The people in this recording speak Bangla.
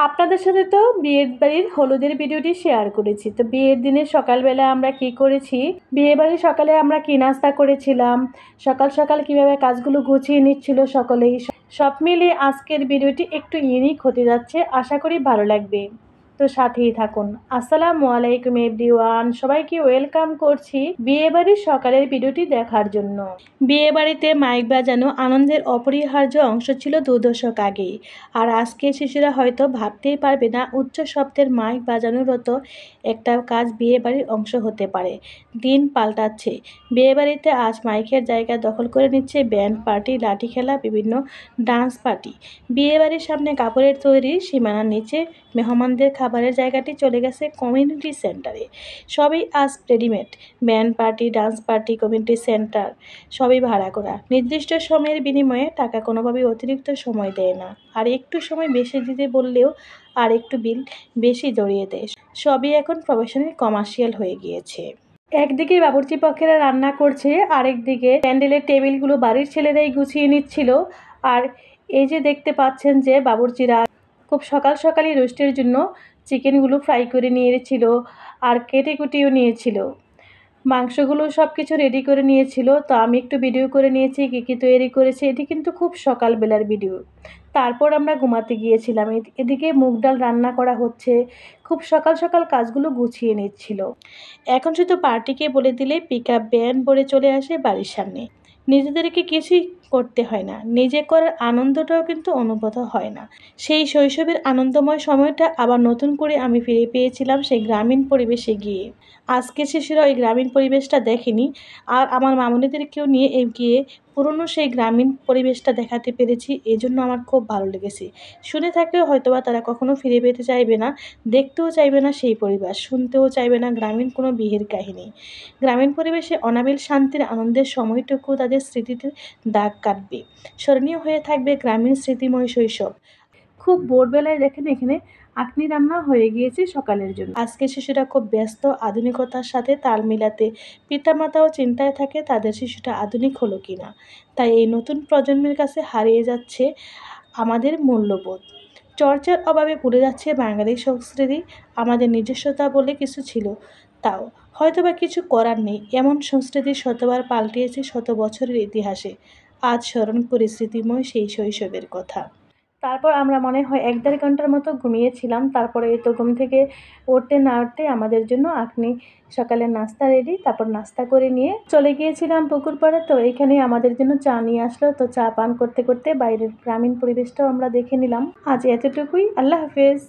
আপনাদের সাথে তো বিয়ের বাড়ির হলুদের ভিডিওটি শেয়ার করেছি। তো বিয়ের দিনের সকালবেলা আমরা কি করেছি, বিয়ে বাড়ির সকালে আমরা কি নাস্তা করেছিলাম, সকাল সকাল কিভাবে কাজগুলো গুছিয়ে নিচ্ছিল সকলেই, সব মিলিয়ে আজকের ভিডিওটি একটু ইউনিক হতে যাচ্ছে। আশা করি ভালো লাগবে, তো সাথেই থাকুন। আসসালামু আলাইকুম এভরিওয়ান, সবাইকে ওয়েলকাম করছি বিয়ে বাড়ির সকালের ভিডিওটি দেখার জন্য। বিয়ে বাড়িতে মাইক বাজানো আনন্দের অপরিহার্য অংশ ছিল 2 দশক আগেই। আর আজকের শিশুরা হয়তো ভাবতেই পারবে না উচ্চ শব্দের মাইক বাজানোরত একটা কাজ বিয়ে বাড়ির অংশ হতে পারে। দিন পাল্টাচ্ছে, বিয়ে বাড়িতে আজ মাইকের জায়গা দখল করে নিচ্ছে ব্যান্ড পার্টি, লাঠি খেলা, বিভিন্ন ডান্স পার্টি। বিয়ে বাড়ির সামনে কাপড়ের তৈরি সীমানার নিচে মেহমানদের খাবারের জায়গাটি চলে গেছে কমিউনিটি সেন্টারে। সবই আজ readymade, band party, dance party, community centre সবই ভাড়া করা। নির্দিষ্ট সময়ের বিনিময়ে টাকা কোনোভাবেই অতিরিক্ত সময় দেয় না, আর একটু সময় বেশি দিতে বললেও আর একটু বিল বেশি জড়িয়ে দেয়। সবই এখন প্রফেশনাল কমার্শিয়াল হয়ে গিয়েছে। একদিকে বাবুর্চি পক্ষেরা রান্না করছে, আরেকদিকে প্যান্ডেলের টেবিলগুলো বাড়ির ছেলেরাই গুছিয়ে নিচ্ছিল। আর এই যে দেখতে পাচ্ছেন যে বাবুর্চিরা খুব সকাল সকালই রোস্টের জন্য চিকেনগুলো ফ্রাই করে নিয়েছিল, আর কেটে কুটিও নিয়েছিল, মাংসগুলো সব কিছু রেডি করে নিয়েছিল। তো আমি একটু ভিডিও করে নিয়েছি কী কী তৈরি করেছে। এটি কিন্তু খুব সকালবেলার ভিডিও। তারপর আমরা ঘুমাতে গিয়েছিলাম। এদিকে মুগ ডাল রান্না করা হচ্ছে, খুব সকাল সকাল কাজগুলো গুছিয়ে নিচ্ছিল। এখন শুধু পার্টিকে বলে দিলে পিকআপ ভ্যান ভরে চলে আসে বাড়ির সামনে। নিজেদেরকে কিছুই করতে হয় না, নিজে করার আনন্দটাও কিন্তু অনুভূত হয় না। সেই শৈশবের আনন্দময় সময়টা আবার নতুন করে আমি ফিরে পেয়েছিলাম সেই গ্রামীণ পরিবেশে গিয়ে। আজকের শিশুরা ওই গ্রামীণ পরিবেশটা দেখেনি, আর আমার মামুনিদেরকেও নিয়ে গিয়ে পুরনো সেই গ্রামীণ পরিবেশটা দেখাতে পেরেছি। এজন্য আমার খুব ভালো লেগেছে। শুনে থাকলেও হয়তোবা তারা কখনো ফিরে পেতে চাইবে না, দেখতেও চাইবে না সেই পরিবেশ, শুনতেও চাইবে না গ্রামীণ কোনো বিয়ের কাহিনী। গ্রামীণ পরিবেশে অনাবিল শান্তির আনন্দের সময়টুকু তাদের স্মৃতিতে দাগ কাটবে, স্মরণীয় হয়ে থাকবে গ্রামীণ স্মৃতিময় শৈশব। খুব ভোরবেলায় দেখেন এখানে আখনি রান্না হয়ে গিয়েছে সকালের জন্য। আজকে শিশুরা খুব ব্যস্ত আধুনিকতার সাথে তাল মিলাতে। পিতামাতাও চিন্তায় থাকে তাদের শিশুটা আধুনিক হলো কিনা। তাই এই নতুন প্রজন্মের কাছে হারিয়ে যাচ্ছে আমাদের মূল্যবোধ। চর্চার অভাবে ভুলে যাচ্ছে বাঙালি সংস্কৃতি। আমাদের নিজস্বতা বলে কিছু ছিল, তাও হয়তোবা কিছু করার নেই। এমন সংস্কৃতি শতবার পাল্টিয়েছে শত বছরের ইতিহাসে। আজ স্মরণ করি স্মৃতিময় সেই শৈশবের কথা। তারপর আমরা মনে হয় ১-১.৫ ঘন্টার মতো ঘুমিয়েছিলাম। তারপরে এই তো ঘুম থেকে উঠতে না উঠতে আমাদের জন্য আখনি সকালের নাস্তা রেডি। তারপর নাস্তা করে নিয়ে চলে গিয়েছিলাম পুকুর পাড়ে। তো এখানেই আমাদের জন্য চা নিয়ে আসলো। তো চা পান করতে করতে বাইরের গ্রামীণ পরিবেশটাও আমরা দেখে নিলাম। আজ এতটুকুই। আল্লাহ হাফেজ।